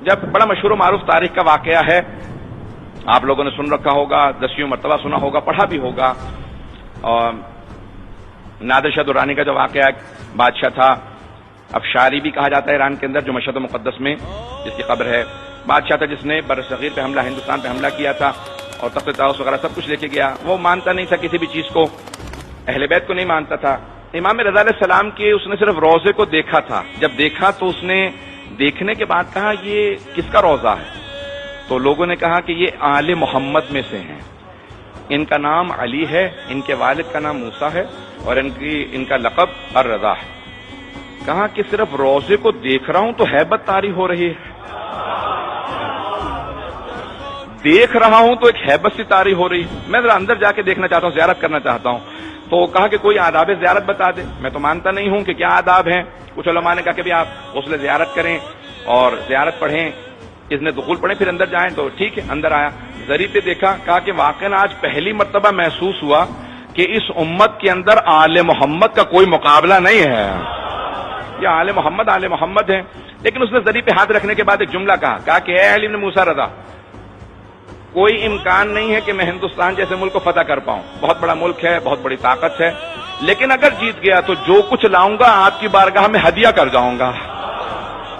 جب بڑا مشہور و معروف تاریخ کا واقعہ ہے، آپ لوگوں نے سن رکھا ہوگا، 10ویں مرتبہ سنا ہوگا، پڑھا بھی ہوگا. اور نادر شاہ درانی کا جو واقعہ بادشاہ تھا، افشاری بھی کہا جاتا ہے ایران کے اندر، جو مشہد مقدس میں جس کی قبر ہے. بادشاہ تھا جس نے برصغیر پہ حملہ، ہندوستان پہ حملہ کیا تھا اور تخت طاؤس وغیرہ سب کچھ لے کے گیا. وہ مانتا نہیں تھا کسی بھی چیز کو، اہل بیت کو نہیں مانتا تھا. امام رضا علیہ السلام کے اس نے صرف روضے کو دیکھا تھا. جب دیکھا تو اس نے دیکھنے کے بعد کہا یہ کس کا روضہ ہے؟ تو لوگوں نے کہا کہ یہ آل محمد میں سے ہیں، ان کا نام علی ہے، ان کے والد کا نام موسیٰ ہے اور ان کا لقب الرضا ہے. کہا کہ صرف روضے کو دیکھ رہا ہوں تو ہیبت طاری ہو رہی ہے، دیکھ رہا ہوں تو ایک ہیبت سی طاری ہو رہی ہے. میں ذرا اندر جا کے دیکھنا چاہتا ہوں، زیارت کرنا چاہتا ہوں. تو کہا کہ کوئی آداب زیارت بتا دے. میں تو مانتا نہیں ہوں کہ کیا آداب ہیں. کچھ علماء نے کہا کہ بھی آپ غسل زیارت کریں اور زیارت پڑھیں، اذن دخول پڑھیں، پھر اندر جائیں. تو ٹھیک ہے، اندر آیا، ذریع پہ دیکھا. کہا کہ واقعا آج پہلی مرتبہ محسوس ہوا کہ اس امت کے اندر آل محمد کا کوئی مقابلہ نہیں ہے. یہ آل محمد ہیں. لیکن اس نے ذریع پہ ہاتھ رکھنے کے بعد ایک جملہ کہا کہ اے علی بن موسیٰ رضا، کوئی امکان نہیں ہے کہ میں ہندوستان جیسے ملک کو فتح کر پاؤں. بہت بڑا ملک ہے، بہت بڑی طاقت ہے، لیکن اگر جیت گیا تو جو کچھ لاؤں گا آپ کی بارگاہ میں ہدیہ کر جاؤں گا.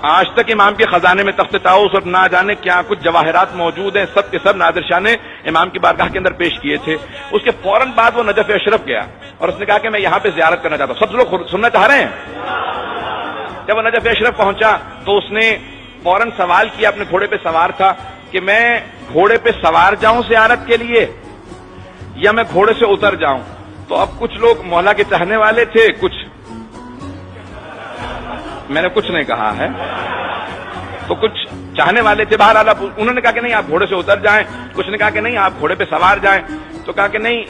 آج تک امام کے خزانے میں تخت طاؤس اور نہ جانے کیا کچھ جواہرات موجود ہیں، سب کے سب نادر شاہ نے امام کی بارگاہ کے اندر پیش کیے تھے. اس کے فوراً بعد وہ نجف اشرف گیا اور اس نے کہا کہ میں یہاں پہ زیارت کرنا چاہتا ہوں. سب لوگ سننا چاہ رہے ہیں؟ جب وہ نجف اشرف پہنچا تو اس نے فوراً سوال کیا، اپنے گھوڑے پہ سوار تھا، کہ میں گھوڑے پہ سوار جاؤں زیارت کے لیے یا میں گھوڑے سے اتر جاؤں؟ تو اب کچھ لوگ مولا کے چاہنے والے تھے، کچھ میں نے کچھ نہیں کہا ہے، تو کچھ چاہنے والے تھے. بہرحال انہوں نے کہا کہ نہیں آپ گھوڑے سے اتر جائیں، کچھ نے کہا کہ نہیں آپ گھوڑے پہ سوار جائیں. تو کہا کہ نہیں،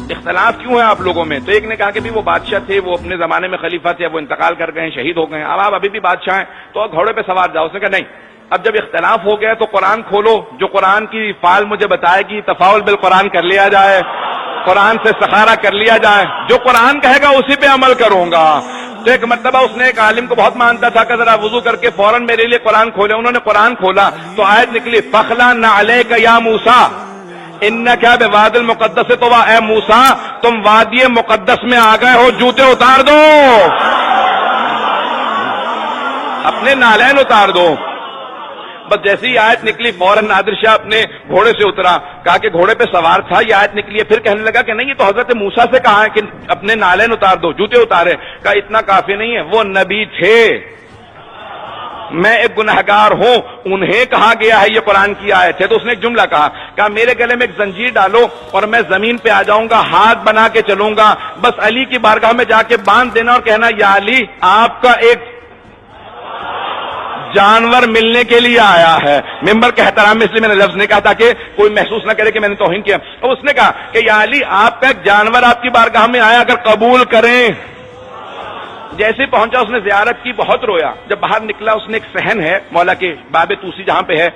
اختلاف کیوں ہے آپ لوگوں میں؟ تو ایک نے کہا کہ بھی وہ بادشاہ تھے، وہ اپنے زمانے میں خلیفہ تھے، وہ انتقال کر گئے ہیں، شہید ہو گئے ہیں، اب آپ ابھی بھی بادشاہ ہیں تو گھوڑے پہ سوار جاؤ. اس نے کہا نہیں، اب جب اختلاف ہو گیا تو قرآن کھولو، جو قرآن کی فعال مجھے بتائے گی تفاعل بالقرآن کر لیا جائے، قرآن سے استخارہ کر لیا جائے، جو قرآن کہے گا اسی پہ عمل کروں گا. تو ایک مرتبہ اس نے ایک عالم کو بہت مانتا تھا کہ ذرا وضو کر کے فوراً میرے لیے قرآن کھولے. انہوں نے قرآن کھولا تو آیت نکلی فَخْلَعْ نَعْلَيْكَ يَا مُوسَىٰ اِنَّكَ بِوَادِ الْمُقَدَّسِ طُوَىٰ. اے موسیٰ تم وادی مقدس میں آ گئے ہو، جوتے اتار دو، اپنے نالین اتار دو. بس جیسی ہی آیت نکلی فوراً نادر شاہ اپنے گھوڑے سے اترا. کہا کہ گھوڑے پہ سوار تھا، یہ آیت نکلی ہے. پھر کہنے لگا کہ نہیں، یہ تو حضرت موسیٰ سے کہا ہے کہ اپنے نالین اتار دو، جوتے اتارے. کہا اتنا کافی نہیں ہے، وہ نبی تھے، میں ایک گنہگار ہوں، انہیں کہا گیا ہے یہ قرآن کی آیت ہے. تو اس نے ایک جملہ کہا میرے گلے میں ایک زنجیر ڈالو اور میں زمین پہ آ جاؤں گا، ہاتھ بنا کے چلوں گا، بس علی کی بارگاہ میں جا کے باندھ دینا اور کہنا یا علی آپ کا ایک جانور ملنے کے لیے آیا ہے. ممبر کے احترام میں اس لیے میں نے لفظ نہیں کہا تاکہ کوئی محسوس نہ کرے کہ میں نے توہین کیا. اور اس نے کہا کہ یا علی آپ کا ایک جانور آپ کی بارگاہ میں آیا، اگر قبول کریں. جیسے پہنچا اس نے زیارت کی، بہت رویا. جب باہر نکلا اس نے ایک صحن ہے مولا کے باب توسی جہاں پہ ہے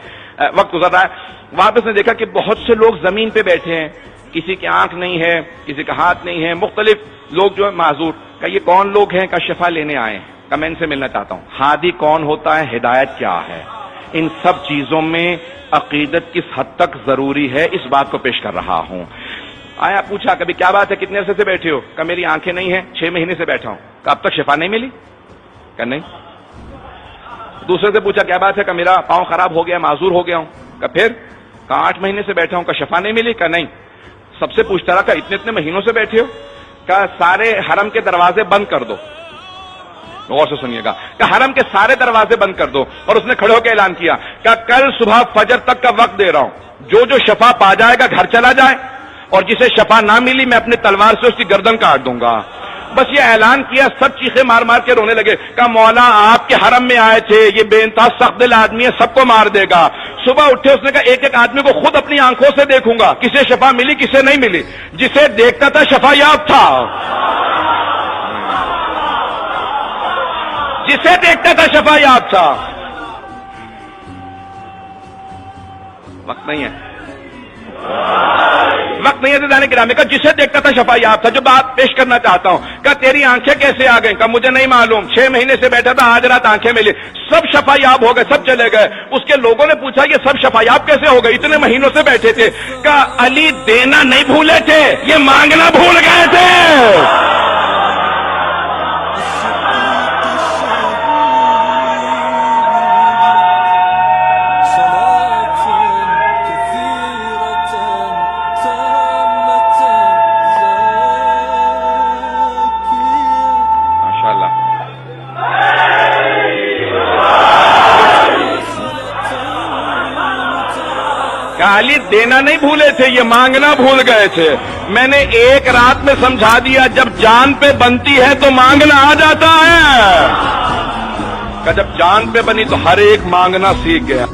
وقت گزر رہا ہے، وہاں پہ اس نے دیکھا کہ بہت سے لوگ زمین پہ بیٹھے ہیں، کسی کی آنکھ نہیں ہے، کسی کا ہاتھ نہیں ہے، مختلف لوگ جو ہے معذور. کہ یہ کون لوگ ہیں؟ کہ شفا لینے آئے ہیں. کہ میں ان سے ملنا چاہتا ہوں. ہادی کون ہوتا ہے؟ ہدایت کیا ہے؟ ان سب چیزوں میں عقیدت کس حد تک ضروری ہے، اس بات کو پیش کر رہا ہوں. آیا پوچھا کبھی کیا بات ہے، کتنے عرصے سے بیٹھے ہو؟ کہ میری آنکھیں نہیں ہیں، 6 مہینے سے بیٹھا ہوں. کہ اب تک شفا نہیں ملی؟ کہ نہیں. دوسرے سے پوچھا کیا بات ہے؟ کہ میرا پاؤں خراب ہو گیا، معذور ہو گیا ہوں. کہ پھر؟ کہ 8 مہینے سے بیٹھا ہوں. کہ شفا نہیں ملی؟ کہ نہیں. سب سے پوچھتا رہا کہ اتنے مہینوں سے بیٹھے ہو؟ کہ سارے حرم کے دروازے بند کر دو. غور سے سنیے گا. کہ حرم کے سارے دروازے بند کر دو. اور اس نے کھڑے ہو کے اعلان کیا کہ کل صبح فجر تک کا وقت دے رہا ہوں، جو شفا پا جائے گا گھر چلا جائے، اور جسے شفا نہ ملی میں اپنی تلوار سے اس کی گردن کاٹ دوں گا. بس یہ اعلان کیا، سب چیخیں مار مار کے رونے لگے. کہ مولا آپ کے حرم میں آئے تھے، یہ بے انتہا سخت دل آدمی ہے، سب کو مار دے گا. صبح اٹھے اس نے کہا ایک ایک آدمی کو خود اپنی آنکھوں سے دیکھوں گا، کسے شفا ملی کسے نہیں ملی. جسے دیکھتا تھا شفا یاب تھا، جسے دیکھتا تھا شفا یاب تھا. وقت نہیں ہے. وقت نہیں ہے جانے گرامی کا جسے دیکھتا تھا شفایاب تھا. جو بات پیش کرنا چاہتا ہوں کہ تیری آنکھیں کیسے آ گئیں؟ کہ مجھے نہیں معلوم, 6 مہینے سے بیٹھا تھا, آج رات آنکھیں ملی. سب شفایاب ہو گئے, سب چلے گئے. اس کے لوگوں نے پوچھا یہ سب شفایاب کیسے ہو گئے؟ اتنے مہینوں سے بیٹھے تھے. کہ علی دینا نہیں بھولے تھے, یہ مانگنا بھول گئے تھے. علی دینا نہیں بھولے تھے, یہ مانگنا بھول گئے تھے. میں نے ایک رات میں سمجھا دیا, جب جان پہ بنتی ہے تو مانگنا آ جاتا ہے. کہ جب جان پہ بنی تو ہر ایک مانگنا سیکھ گیا.